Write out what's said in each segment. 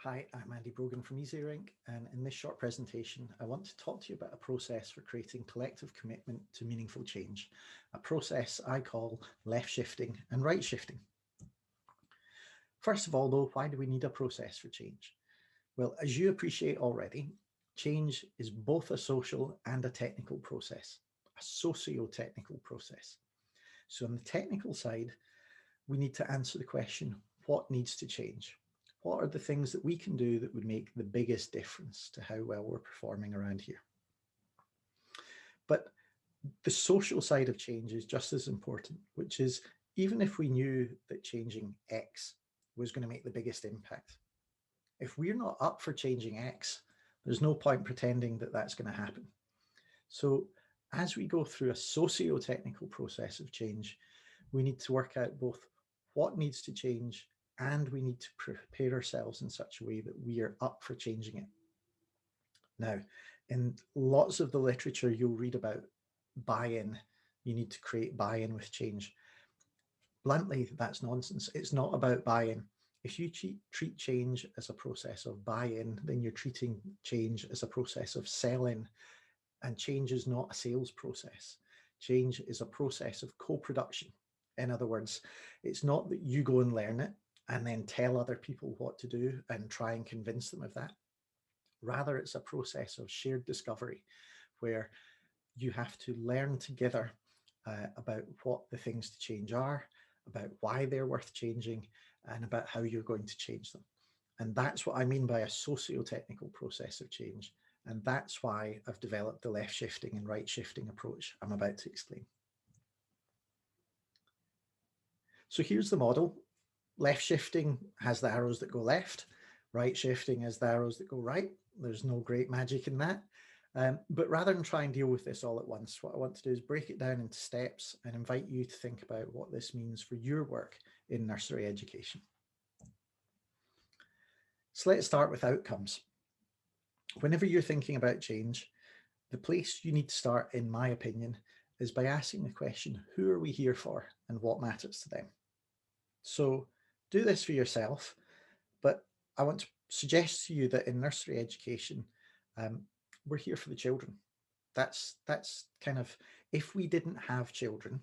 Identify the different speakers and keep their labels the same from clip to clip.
Speaker 1: Hi, I'm Andy Brogan from EasyRink, and in this short presentation, I want to talk to you about a process for creating collective commitment to meaningful change, a process I call left shifting and right shifting. First of all, though, why do we need a process for change? Well, as you appreciate already, change is both a social and a technical process, a socio-technical process. So on the technical side, we need to answer the question, what needs to change? What are the things that we can do that would make the biggest difference to how well we're performing around here? But the social side of change is just as important, which is even if we knew that changing X was going to make the biggest impact, if we're not up for changing X, there's no point pretending that that's going to happen. So as we go through a socio-technical process of change, we need to work out both what needs to change and we need to prepare ourselves in such a way that we are up for changing it. Now, in lots of the literature you'll read about buy-in, you need to create buy-in with change. Bluntly, that's nonsense. It's not about buy-in. If you treat change as a process of buy-in, then you're treating change as a process of sell-in, and change is not a sales process. Change is a process of co-production. In other words, it's not that you go and learn it and then tell other people what to do and try and convince them of that. Rather, it's a process of shared discovery where you have to learn together about what the things to change are, about why they're worth changing, and about how you're going to change them. And that's what I mean by a socio-technical process of change. And that's why I've developed the left shifting and right shifting approach I'm about to explain. So here's the model. Left shifting has the arrows that go left. Right shifting has the arrows that go right. There's no great magic in that. But rather than try and deal with this all at once, what I want to do is break it down into steps and invite you to think about what this means for your work in nursery education. So let's start with outcomes. Whenever you're thinking about change, the place you need to start, in my opinion, is by asking the question, who are we here for and what matters to them? So do this for yourself, but I want to suggest to you that in nursery education, we're here for the children. That's kind of, if we didn't have children,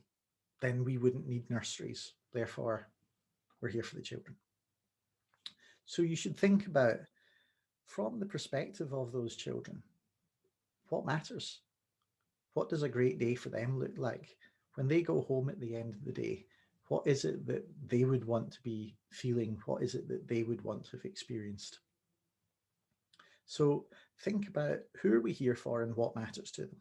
Speaker 1: then we wouldn't need nurseries. Therefore, we're here for the children. So you should think about, from the perspective of those children, what matters? What does a great day for them look like? When they go home at the end of the day, what is it that they would want to be feeling? What is it that they would want to have experienced? So think about, who are we here for and what matters to them?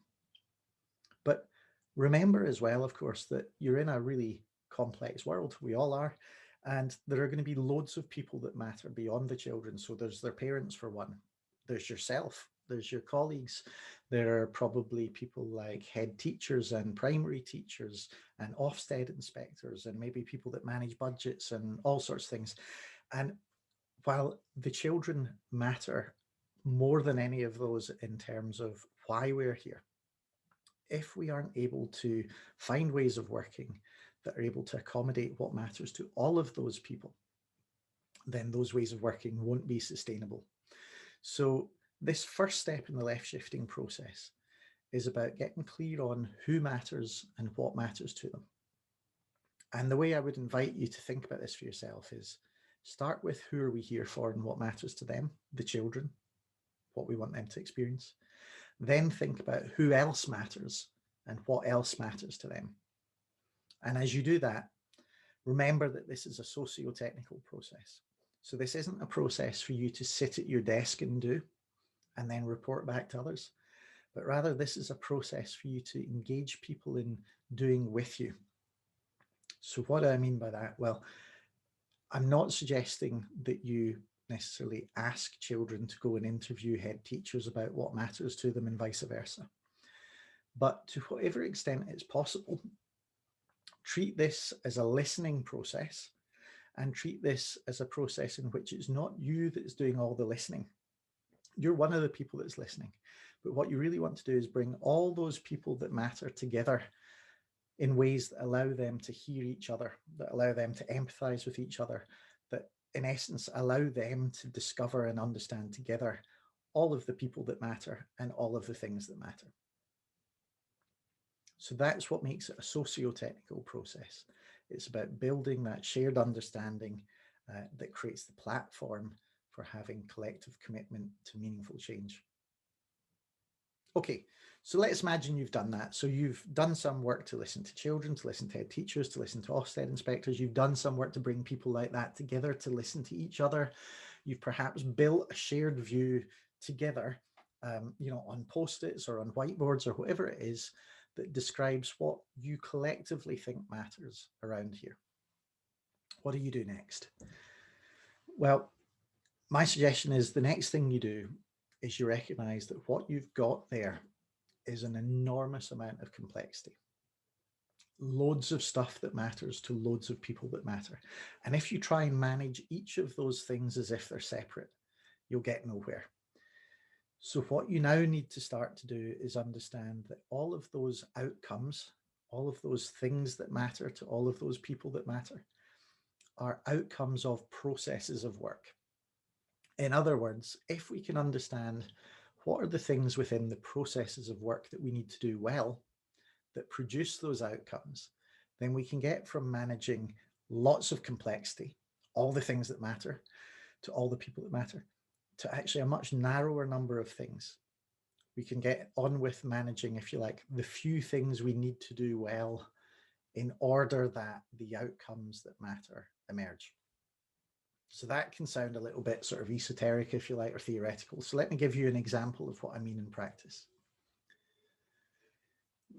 Speaker 1: But remember as well, of course, that you're in a really complex world. We all are. And there are going to be loads of people that matter beyond the children. So there's their parents, for one. There's yourself. There's your colleagues. There are probably people like head teachers and primary teachers and Ofsted inspectors and maybe people that manage budgets and all sorts of things. And while the children matter more than any of those in terms of why we're here, if we aren't able to find ways of working that are able to accommodate what matters to all of those people, then those ways of working won't be sustainable. So this first step in the left shifting process is about getting clear on who matters and what matters to them. And the way I would invite you to think about this for yourself is, start with who are we here for and what matters to them, the children, what we want them to experience. Then think about who else matters and what else matters to them. And as you do that, remember that this is a socio-technical process. So this isn't a process for you to sit at your desk and do and then report back to others, but rather this is a process for you to engage people in doing with you. So what do I mean by that? Well, I'm not suggesting that you necessarily ask children to go and interview head teachers about what matters to them and vice versa. But to whatever extent it's possible, treat this as a listening process and treat this as a process in which it's not you that's doing all the listening. You're one of the people that's listening. But what you really want to do is bring all those people that matter together in ways that allow them to hear each other, that allow them to empathize with each other, that in essence, allow them to discover and understand together all of the people that matter and all of the things that matter. So that's what makes it a socio-technical process. It's about building that shared understanding that creates the platform for having collective commitment to meaningful change. Okay, so let's imagine you've done that. So you've done some work to listen to children, to listen to head teachers, to listen to Ofsted inspectors. You've done some work to bring people like that together to listen to each other. You've perhaps built a shared view together, on Post-its or on whiteboards or whatever it is that describes what you collectively think matters around here. What do you do next? Well, my suggestion is the next thing you do is you recognize that what you've got there is an enormous amount of complexity. Loads of stuff that matters to loads of people that matter. And if you try and manage each of those things as if they're separate, you'll get nowhere. So what you now need to start to do is understand that all of those outcomes, all of those things that matter to all of those people that matter, are outcomes of processes of work. In other words, if we can understand what are the things within the processes of work that we need to do well that produce those outcomes, then we can get from managing lots of complexity, all the things that matter, to all the people that matter, to actually a much narrower number of things. We can get on with managing, if you like, the few things we need to do well in order that the outcomes that matter emerge. So that can sound a little bit sort of esoteric, if you like, or theoretical. So let me give you an example of what I mean in practice.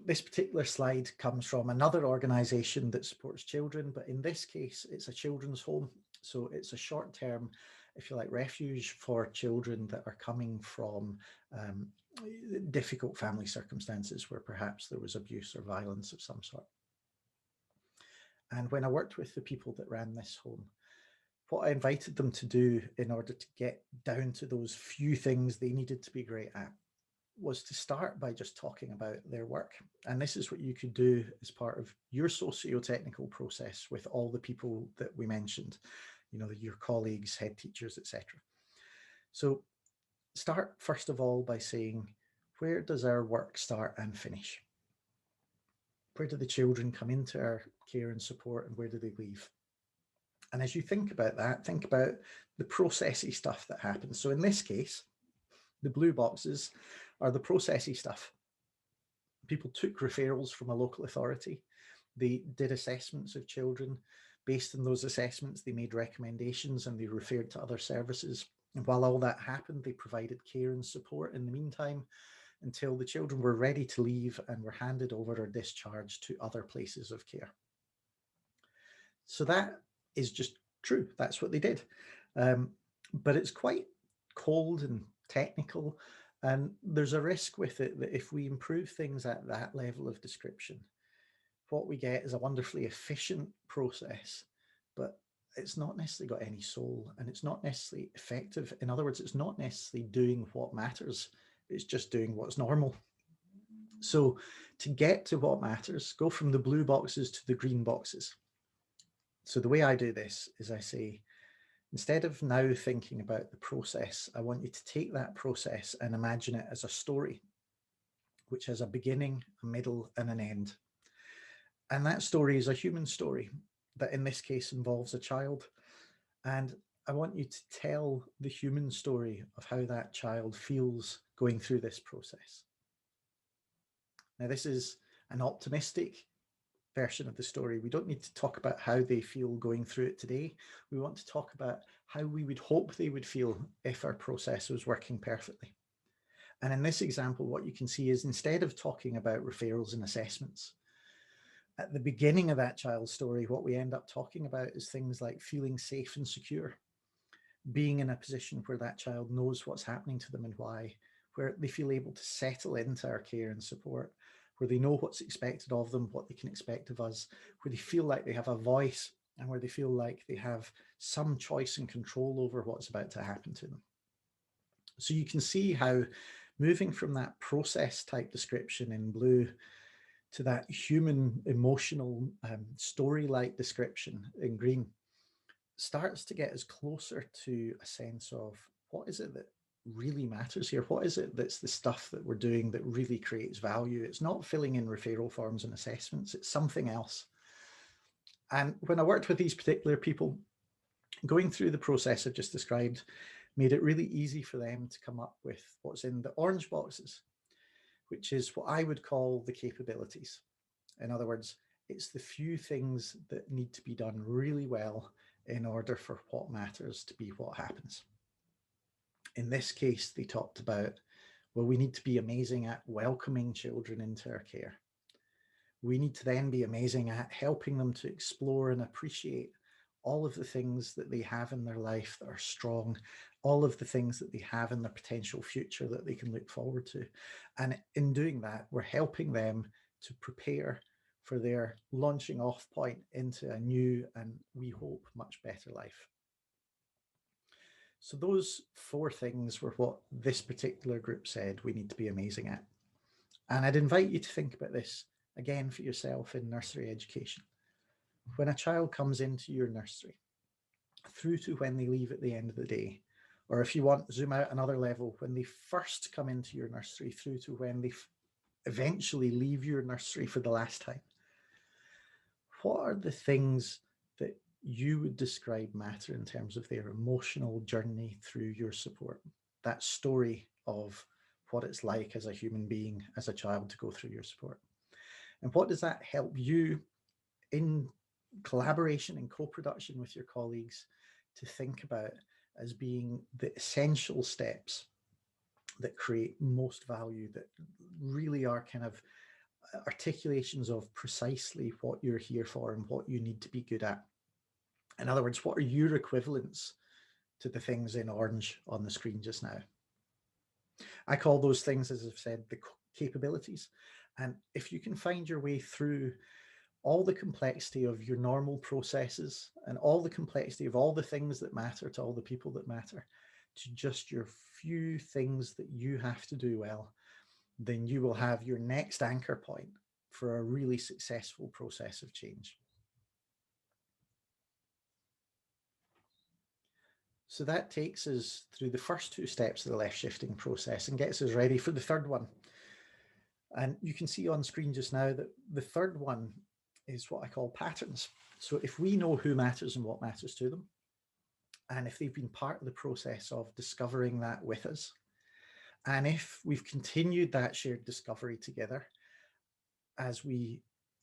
Speaker 1: This particular slide comes from another organization that supports children, but in this case, it's a children's home. So it's a short-term, if you like, refuge for children that are coming from difficult family circumstances where perhaps there was abuse or violence of some sort. And when I worked with the people that ran this home, what I invited them to do in order to get down to those few things they needed to be great at was to start by just talking about their work. And this is what you could do as part of your socio-technical process with all the people that we mentioned, your colleagues, head teachers, etc. So start first of all by saying, where does our work start and finish? Where do the children come into our care and support, and where do they leave? And as you think about that, think about the processy stuff that happens. So in this case, the blue boxes are the processy stuff. People took referrals from a local authority. They did assessments of children. Based on those assessments, they made recommendations and they referred to other services. And while all that happened, they provided care and support in the meantime until the children were ready to leave and were handed over or discharged to other places of care. So that is just true. That's what they did. But it's quite cold and technical. And there's a risk with it that if we improve things at that level of description, what we get is a wonderfully efficient process, but it's not necessarily got any soul and it's not necessarily effective. In other words, it's not necessarily doing what matters. It's just doing what's normal. So to get to what matters, go from the blue boxes to the green boxes. So the way I do this is I say, instead of now thinking about the process, I want you to take that process and imagine it as a story, which has a beginning, a middle, and an end. And that story is a human story that in this case involves a child. And I want you to tell the human story of how that child feels going through this process. Now, this is an optimistic version of the story. We don't need to talk about how they feel going through it today. We want to talk about how we would hope they would feel if our process was working perfectly. And in this example, what you can see is instead of talking about referrals and assessments, at the beginning of that child's story, what we end up talking about is things like feeling safe and secure, being in a position where that child knows what's happening to them and why, where they feel able to settle into our care and support, where they know what's expected of them, what they can expect of us, where they feel like they have a voice and where they feel like they have some choice and control over what's about to happen to them. So you can see how moving from that process type description in blue to that human emotional story-like description in green starts to get us closer to a sense of what is it that really matters here? What is it that's the stuff that we're doing that really creates value? It's not filling in referral forms and assessments, it's something else. And when I worked with these particular people, going through the process I've just described made it really easy for them to come up with what's in the orange boxes, which is what I would call the capabilities. In other words, it's the few things that need to be done really well in order for what matters to be what happens. In this case, they talked about, well, we need to be amazing at welcoming children into our care. We need to then be amazing at helping them to explore and appreciate all of the things that they have in their life that are strong, all of the things that they have in their potential future that they can look forward to. And in doing that, we're helping them to prepare for their launching off point into a new and, we hope, much better life. So those 4 things were what this particular group said we need to be amazing at. And I'd invite you to think about this again for yourself in nursery education. When a child comes into your nursery, through to when they leave at the end of the day, or if you want, zoom out another level, when they first come into your nursery through to when they eventually leave your nursery for the last time, what are the things that you would describe matter in terms of their emotional journey through your support? That story of what it's like as a human being, as a child, to go through your support. And what does that help you in collaboration and co-production with your colleagues to think about as being the essential steps that create most value, that really are kind of articulations of precisely what you're here for and what you need to be good at? In other words, what are your equivalents to the things in orange on the screen just now? I call those things, as I've said, the capabilities. And if you can find your way through all the complexity of your normal processes and all the complexity of all the things that matter to all the people that matter, to just your few things that you have to do well, then you will have your next anchor point for a really successful process of change. So that takes us through the first 2 steps of the left shifting process and gets us ready for the third one. And you can see on screen just now that the third one is what I call patterns. So if we know who matters and what matters to them, and if they've been part of the process of discovering that with us, and if we've continued that shared discovery together as we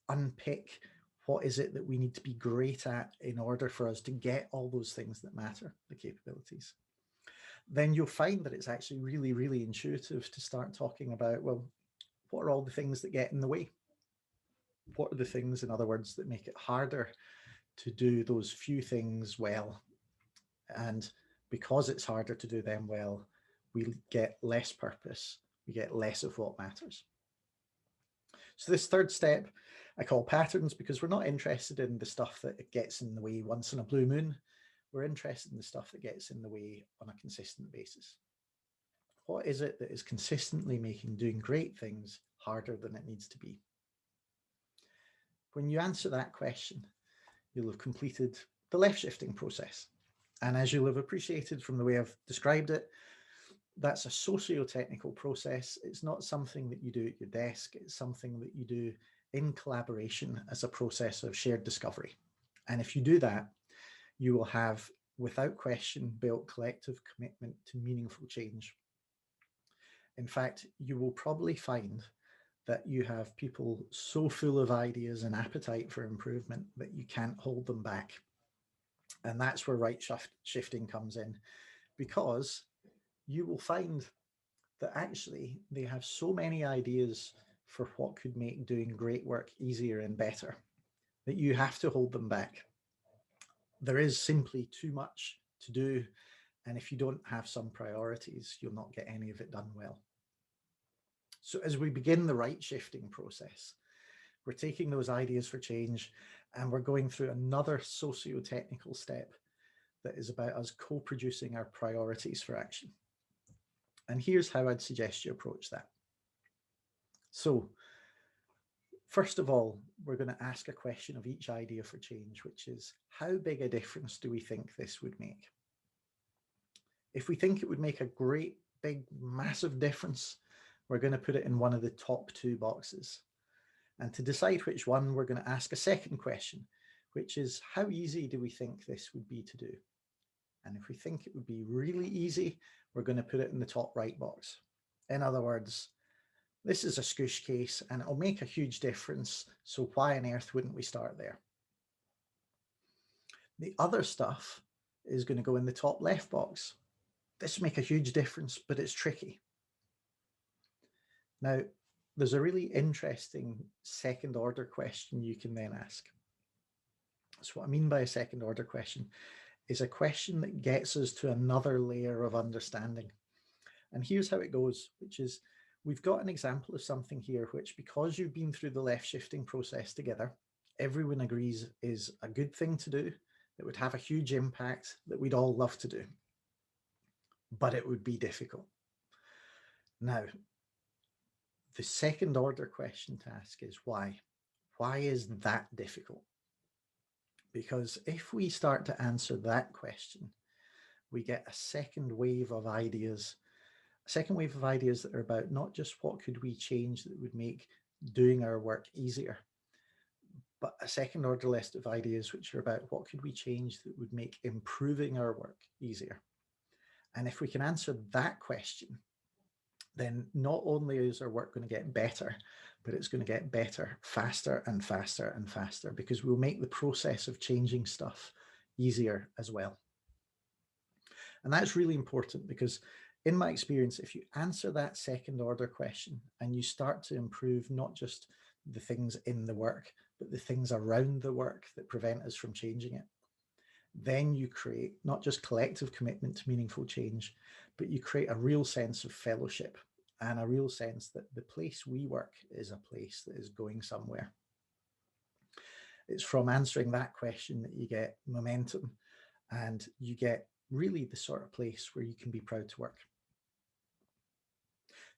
Speaker 1: unpick what is it that we need to be great at in order for us to get all those things that matter, the capabilities, then you'll find that it's actually really, really intuitive to start talking about, well, what are all the things that get in the way? What are the things, in other words, that make it harder to do those few things well? And because it's harder to do them well, we get less purpose, we get less of what matters. So this third step I call patterns, because we're not interested in the stuff that gets in the way once in a blue moon. We're interested in the stuff that gets in the way on a consistent basis. What is it that is consistently making doing great things harder than it needs to be? When you answer that question, you'll have completed the left shifting process. And as you'll have appreciated from the way I've described it, that's a socio-technical process. It's not something that you do at your desk. It's something that you do in collaboration as a process of shared discovery. And if you do that, you will have, without question, built collective commitment to meaningful change. In fact, you will probably find that you have people so full of ideas and appetite for improvement that you can't hold them back. And that's where right shifting comes in, because you will find that actually they have so many ideas for what could make doing great work easier and better that you have to hold them back. There is simply too much to do. And if you don't have some priorities, you'll not get any of it done well. So as we begin the right shifting process, we're taking those ideas for change and we're going through another socio-technical step that is about us co-producing our priorities for action. And here's how I'd suggest you approach that. So First of all, we're going to ask a question of each idea for change, which is, how big a difference do we think this would make? If we think it would make a great, big, massive difference, we're going to put it in one of the top two boxes. And to decide which one, we're going to ask a second question, which is, how easy do we think this would be to do? And if we think it would be really easy, we're going to put it in the top right box. In other words, this is a scoosh case and it'll make a huge difference. So why on earth wouldn't we start there? The other stuff is going to go in the top left box. This will make a huge difference, but it's tricky. Now, there's a really interesting second order question you can then ask. So what I mean by a second order question is a question that gets us to another layer of understanding. And here's how it goes, which is, we've got an example of something here, which because you've been through the left shifting process together, everyone agrees is a good thing to do, that would have a huge impact, that we'd all love to do, but it would be difficult. Now, the second order question to ask is why? Why is that difficult? Because if we start to answer that question, we get a second wave of ideas that are about not just what could we change that would make doing our work easier, but a second order list of ideas which are about what could we change that would make improving our work easier. And if we can answer that question, then not only is our work going to get better, but it's going to get better faster and faster and faster, because we'll make the process of changing stuff easier as well. And that's really important because in my experience, if you answer that second order question and you start to improve not just the things in the work, but the things around the work that prevent us from changing it, then you create not just collective commitment to meaningful change, but you create a real sense of fellowship and a real sense that the place we work is a place that is going somewhere. It's from answering that question that you get momentum and you get really the sort of place where you can be proud to work.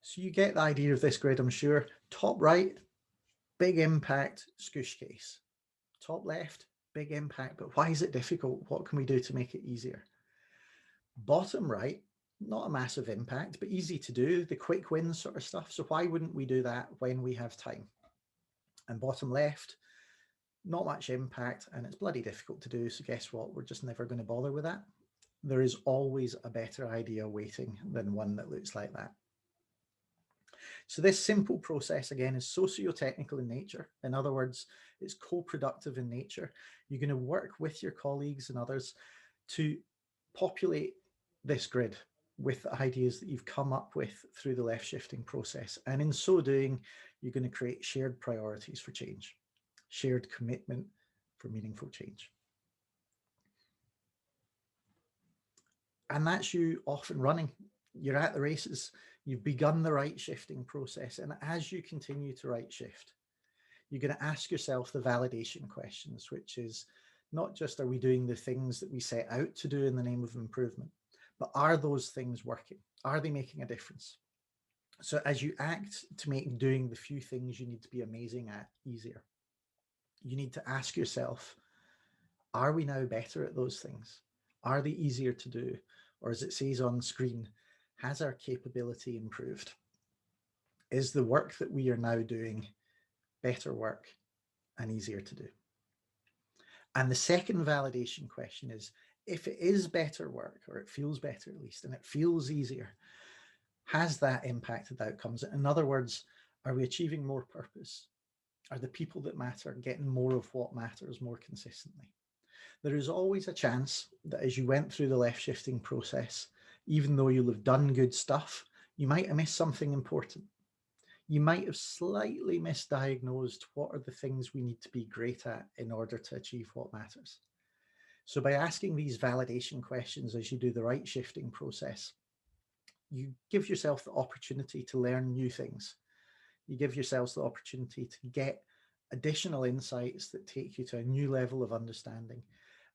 Speaker 1: So you get the idea of this grid, I'm sure. Top right, big impact, scoosh case. Top left, big impact, but why is it difficult? What can we do to make it easier? Bottom right, not a massive impact, but easy to do, the quick wins sort of stuff. So why wouldn't we do that when we have time? And bottom left, not much impact and it's bloody difficult to do. So guess what? We're just never going to bother with that. There is always a better idea waiting than one that looks like that. So this simple process, again, is socio-technical in nature. In other words, it's co-productive in nature. You're going to work with your colleagues and others to populate this grid with the ideas that you've come up with through the left shifting process. And in so doing, you're going to create shared priorities for change, shared commitment for meaningful change. And that's you off and running. You're at the races. You've begun the right shifting process. And as you continue to right shift, you're going to ask yourself the validation questions, which is not just are we doing the things that we set out to do in the name of improvement, but are those things working? Are they making a difference? So as you act to make doing the few things you need to be amazing at easier, you need to ask yourself, are we now better at those things? Are they easier to do? Or as it says on screen, has our capability improved? Is the work that we are now doing better work and easier to do? And the second validation question is, if it is better work, or it feels better at least, and it feels easier, has that impacted outcomes? In other words, are we achieving more purpose? Are the people that matter getting more of what matters more consistently? There is always a chance that as you went through the left shifting process, even though you'll have done good stuff, you might have missed something important. You might have slightly misdiagnosed what are the things we need to be great at in order to achieve what matters. So by asking these validation questions as you do the right shifting process, you give yourself the opportunity to learn new things. You give yourselves the opportunity to get additional insights that take you to a new level of understanding.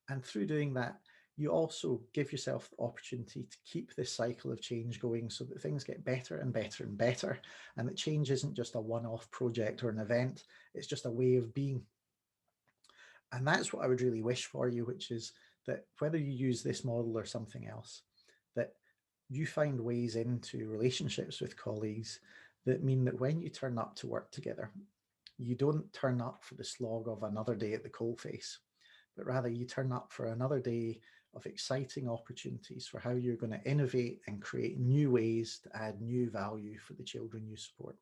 Speaker 1: And through doing that, You also give yourself the opportunity to keep this cycle of change going so that things get better and better and better, and that change isn't just a one-off project or an event, it's just a way of being. And that's what I would really wish for you, which is that whether you use this model or something else, that you find ways into relationships with colleagues that mean that when you turn up to work together, you don't turn up for the slog of another day at the coalface, but rather you turn up for another day of exciting opportunities for how you're going to innovate and create new ways to add new value for the children you support.